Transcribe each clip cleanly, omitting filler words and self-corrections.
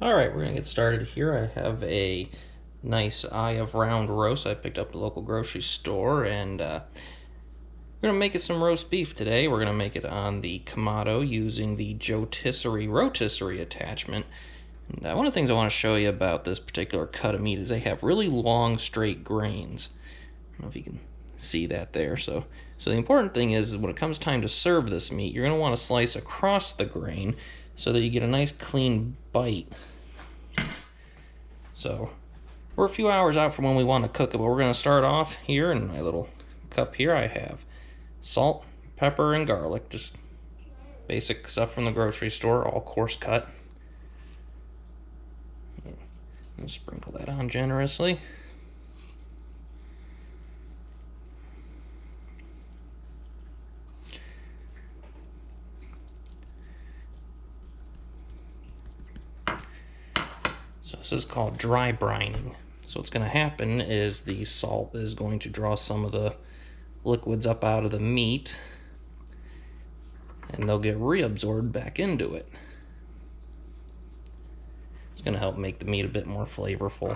Alright, we're gonna get started here. I have a nice eye of round roast I picked up at the local grocery store, and we're gonna make it some roast beef today. We're gonna make it on the Kamado using the rotisserie attachment. And one of the things I want to show you about this particular cut of meat is they have really long, straight grains. I don't know if you can see that there. So the important thing is when it comes time to serve this meat, you're gonna want to slice across the grain so that you get a nice clean bite. So we're a few hours out from when we want to cook it, but we're going to start off here in my little cup here. I have salt, pepper, and garlic, just basic stuff from the grocery store, all coarse cut. I'll sprinkle that on generously. So this is called dry brining. So what's going to happen is the salt is going to draw some of the liquids up out of the meat, and they'll get reabsorbed back into it. It's going to help make the meat a bit more flavorful.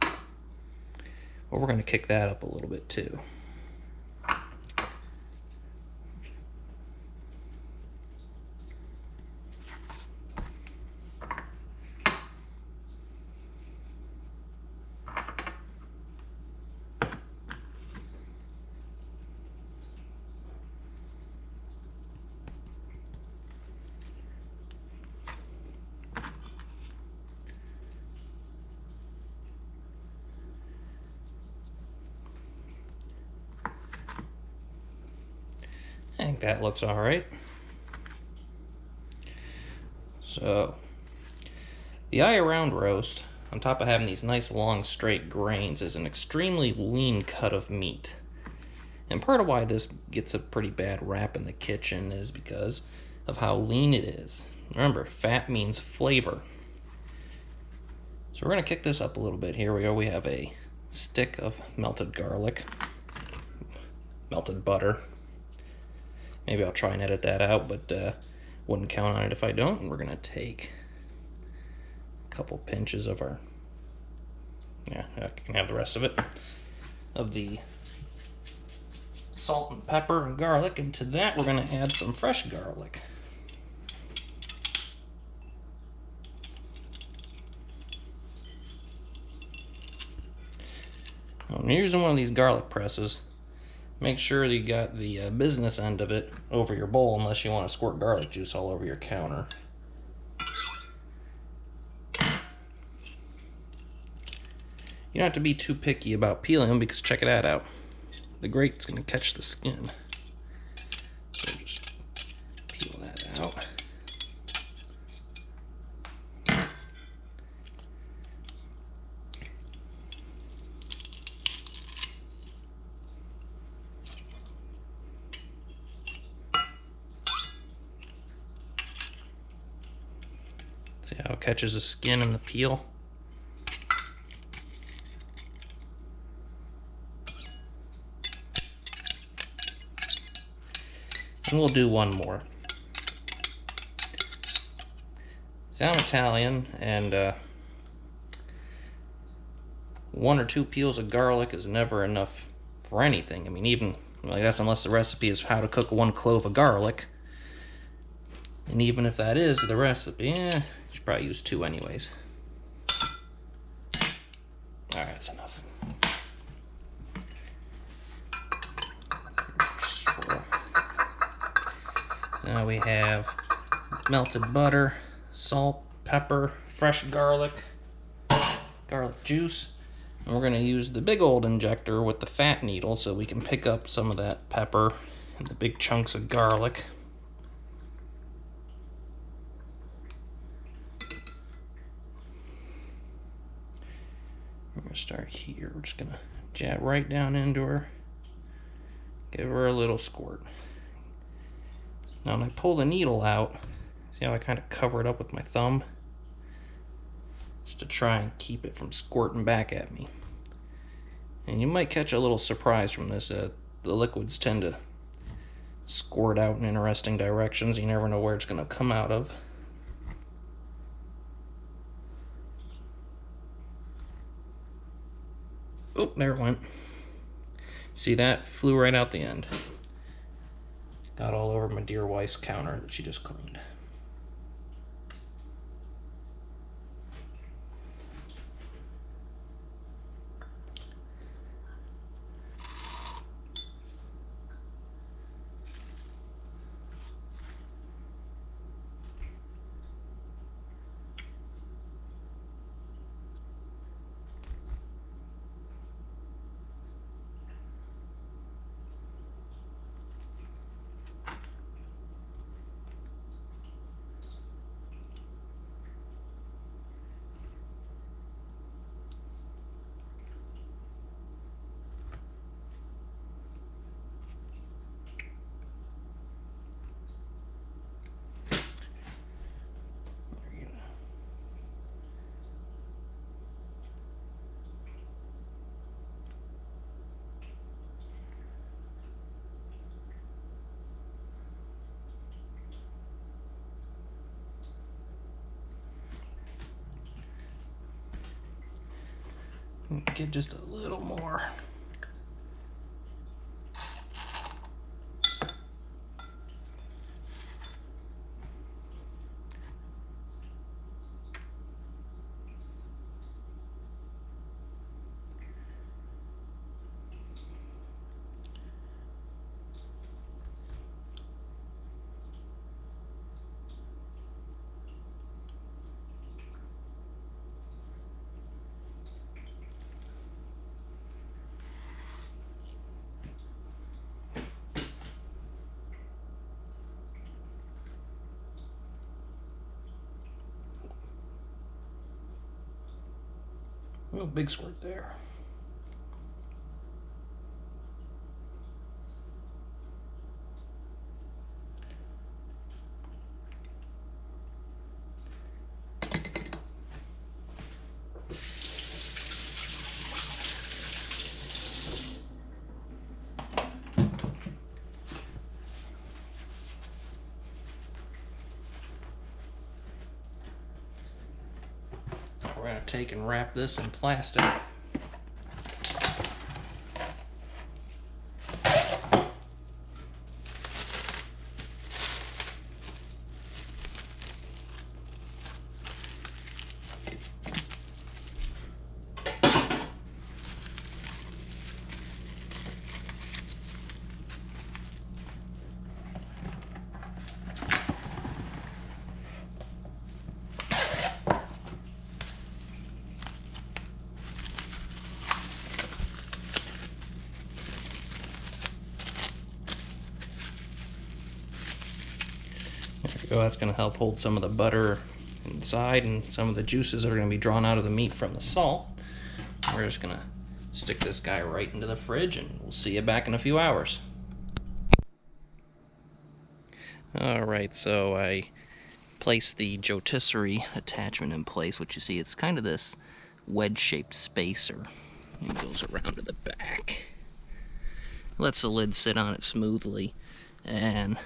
But we're going to kick that up a little bit too. I think that looks all right. So the eye around roast, on top of having these nice long straight grains, is an extremely lean cut of meat. And part of why this gets a pretty bad rap in the kitchen is because of how lean it is. Remember, fat means flavor. So we're going to kick this up a little bit. Here we go. We have a stick of melted garlic, melted butter. Maybe I'll try and edit that out, but wouldn't count on it if I don't. And we're going to take a couple pinches of our, I can have the rest of it, of the salt and pepper and garlic. And to that, we're going to add some fresh garlic. When you're using one of these garlic presses, make sure you got the business end of it over your bowl, unless you want to squirt garlic juice all over your counter. You don't have to be too picky about peeling them, because check that out. The grate's going to catch the skin. So just peel that out. See how it catches the skin and the peel? And we'll do one more. See, I'm Italian, and one or two peels of garlic is never enough for anything. I mean, even, I guess, unless the recipe is how to cook 1 clove of garlic. And even if that is the recipe, you should probably use 2 anyways. Alright, that's enough. Swirl. So now we have melted butter, salt, pepper, fresh garlic, garlic juice. And we're going to use the big old injector with the fat needle so we can pick up some of that pepper and the big chunks of garlic. We're going to start here. We're just going to jab right down into her. Give her a little squirt. Now when I pull the needle out, see how I kind of cover it up with my thumb? Just to try and keep it from squirting back at me. And you might catch a little surprise from this. The liquids tend to squirt out in interesting directions. You never know where it's going to come out of. Oh, there it went. See that? Flew right out the end. Got all over my dear wife's counter that she just cleaned. Get just a little more. Oh, big squirt there. We're going to take and wrap this in plastic. There we go. That's going to help hold some of the butter inside and some of the juices that are going to be drawn out of the meat from the salt. We're just going to stick this guy right into the fridge and we'll see you back in a few hours. Alright, so I placed the Joetisserie attachment in place. What you see, it's kind of this wedge-shaped spacer. It goes around to the back. Lets the lid sit on it smoothly, and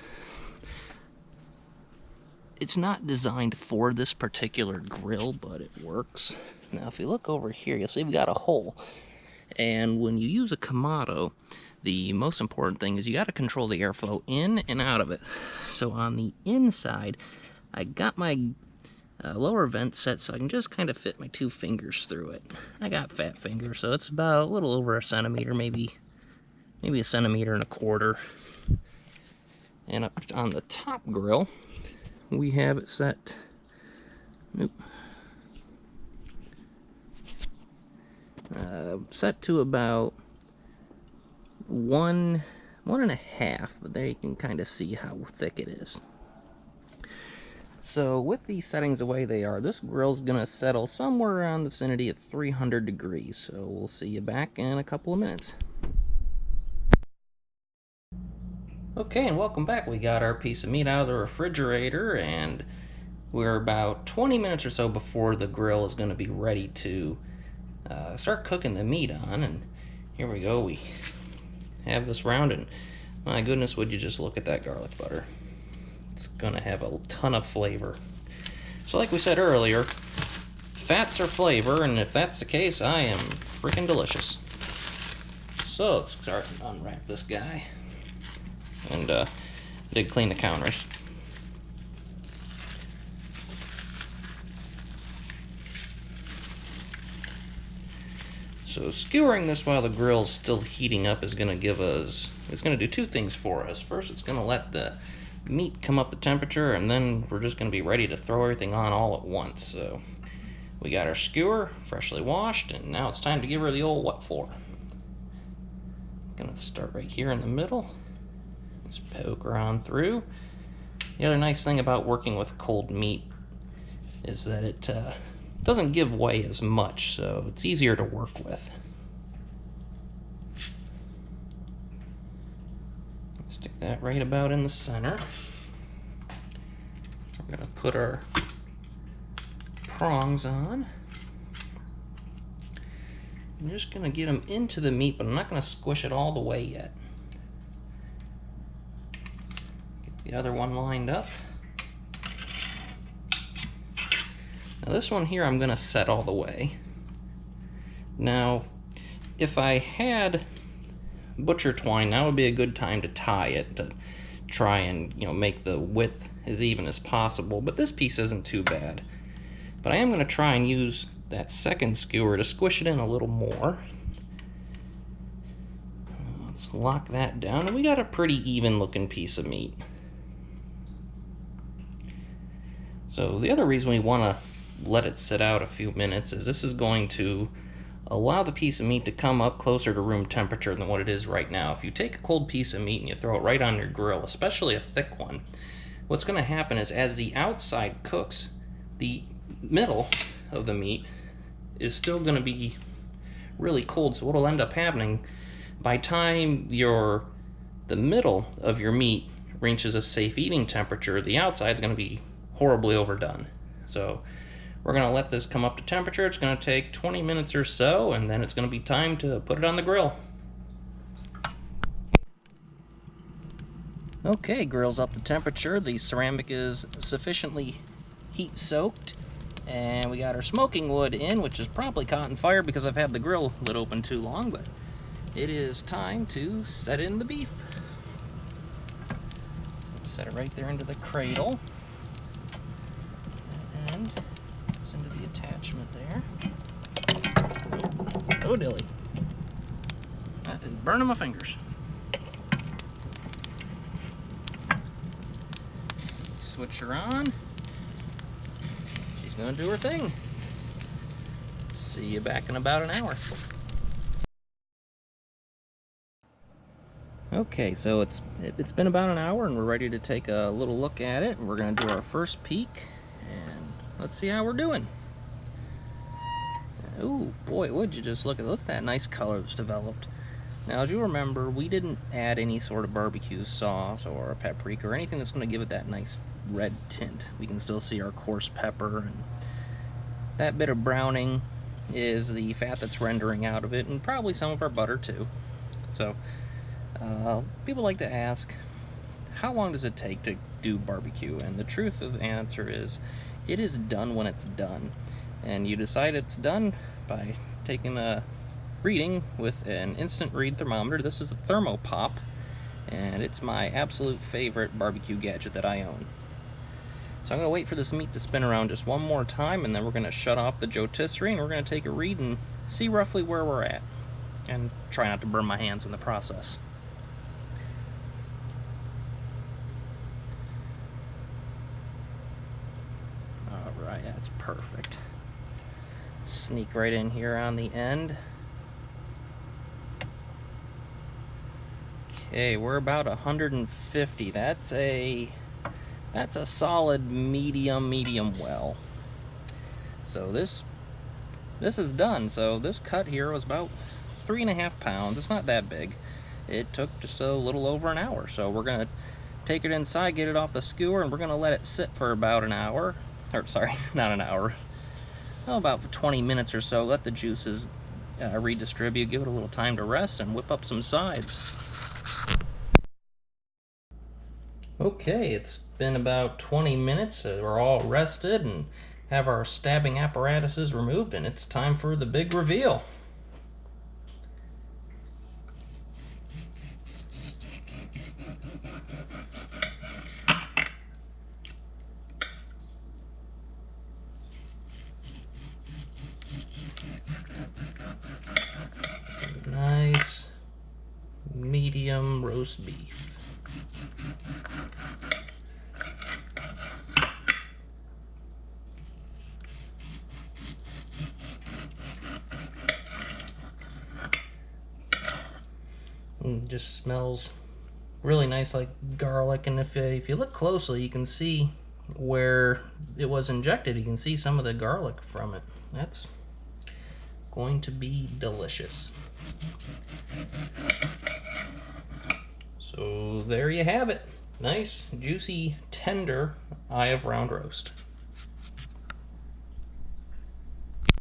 it's not designed for this particular grill, but it works. Now if you look over here, you'll see we've got a hole, and when you use a Kamado, the most important thing is you got to control the airflow in and out of it. So on the inside, I got my lower vent set so I can just kind of fit my 2 fingers through it. I got fat fingers, so it's about a little over a centimeter, maybe a centimeter and a quarter. And up on the top grill, we have it set. Set to about 1.5, but there you can kind of see how thick it is. So with these settings the way they are, this grill's gonna settle somewhere around the vicinity of 300 degrees. So we'll see you back in a couple of minutes. Okay, and welcome back. We got our piece of meat out of the refrigerator, and we're about 20 minutes or so before the grill is going to be ready to start cooking the meat on. And here we go. We have this round, and my goodness, would you just look at that garlic butter. It's going to have a ton of flavor. So like we said earlier, fats are flavor, and if that's the case, I am freaking delicious. So let's start and unwrap this guy. And did clean the counters. So skewering this while the grill's still heating up is going to do two things for us. First, it's going to let the meat come up to temperature, and then we're just going to be ready to throw everything on all at once. So we got our skewer freshly washed, and now it's time to give her the old what for. Gonna start right here in the middle. Just poke her on through. The other nice thing about working with cold meat is that it doesn't give way as much, so it's easier to work with. Stick that right about in the center. We're gonna put our prongs on. I'm just gonna get them into the meat, but I'm not gonna squish it all the way yet. Get the other one lined up. Now this one here I'm gonna set all the way. Now, if I had butcher twine, that would be a good time to tie it to try and make the width as even as possible, but this piece isn't too bad. But I am gonna try and use that second skewer to squish it in a little more. Let's lock that down, and we got a pretty even looking piece of meat. So the other reason we want to let it sit out a few minutes is this is going to allow the piece of meat to come up closer to room temperature than what it is right now. If you take a cold piece of meat and you throw it right on your grill, especially a thick one, what's going to happen is as the outside cooks, the middle of the meat is still going to be really cold. So what'll end up happening, by time the middle of your meat reaches a safe eating temperature, the outside is going to be horribly overdone. So we're going to let this come up to temperature. It's going to take 20 minutes or so, and then it's going to be time to put it on the grill. Okay, grill's up to temperature. The ceramic is sufficiently heat soaked. And we got our smoking wood in, which is probably caught on fire because I've had the grill lid open too long, but it is time to set in the beef. So set it right there into the cradle. And goes into the attachment there. Oh, dilly. That is burning my fingers. Switch her on. Gonna do her thing. See you back in about an hour. Okay, so it's been about an hour and we're ready to take a little look at it. We're gonna do our first peek and let's see how we're doing. Oh boy, would you just look at that nice color that's developed. Now, as you remember, we didn't add any sort of barbecue sauce or paprika or anything that's going to give it that nice red tint. We can still see our coarse pepper, and that bit of browning is the fat that's rendering out of it, and probably some of our butter too. So, people like to ask, how long does it take to do barbecue? And the truth of the answer is, it is done when it's done. And you decide it's done by taking a reading with an instant read thermometer. This is a Thermopop, and it's my absolute favorite barbecue gadget that I own. So I'm going to wait for this meat to spin around just one more time, and then we're going to shut off the Joetisserie, and we're going to take a read and see roughly where we're at, and try not to burn my hands in the process. Alright, that's perfect. Sneak right in here on the end. Okay, we're about 150. That's a solid medium well. So this is done. So this cut here was about 3.5 pounds. It's not that big. It took just a little over an hour. So we're gonna take it inside, get it off the skewer, and we're gonna let it sit for about an hour. Or sorry, not an hour. Oh, about 20 minutes or so. Let the juices redistribute, give it a little time to rest, and whip up some sides. Okay, it's been about 20 minutes. We're all rested and have our stabbing apparatuses removed, and it's time for the big reveal. medium roast beef. It just smells really nice, like garlic, and if you look closely, you can see where it was injected. You can see some of the garlic from it. That's going to be delicious. So there you have it. Nice, juicy, tender eye of round roast.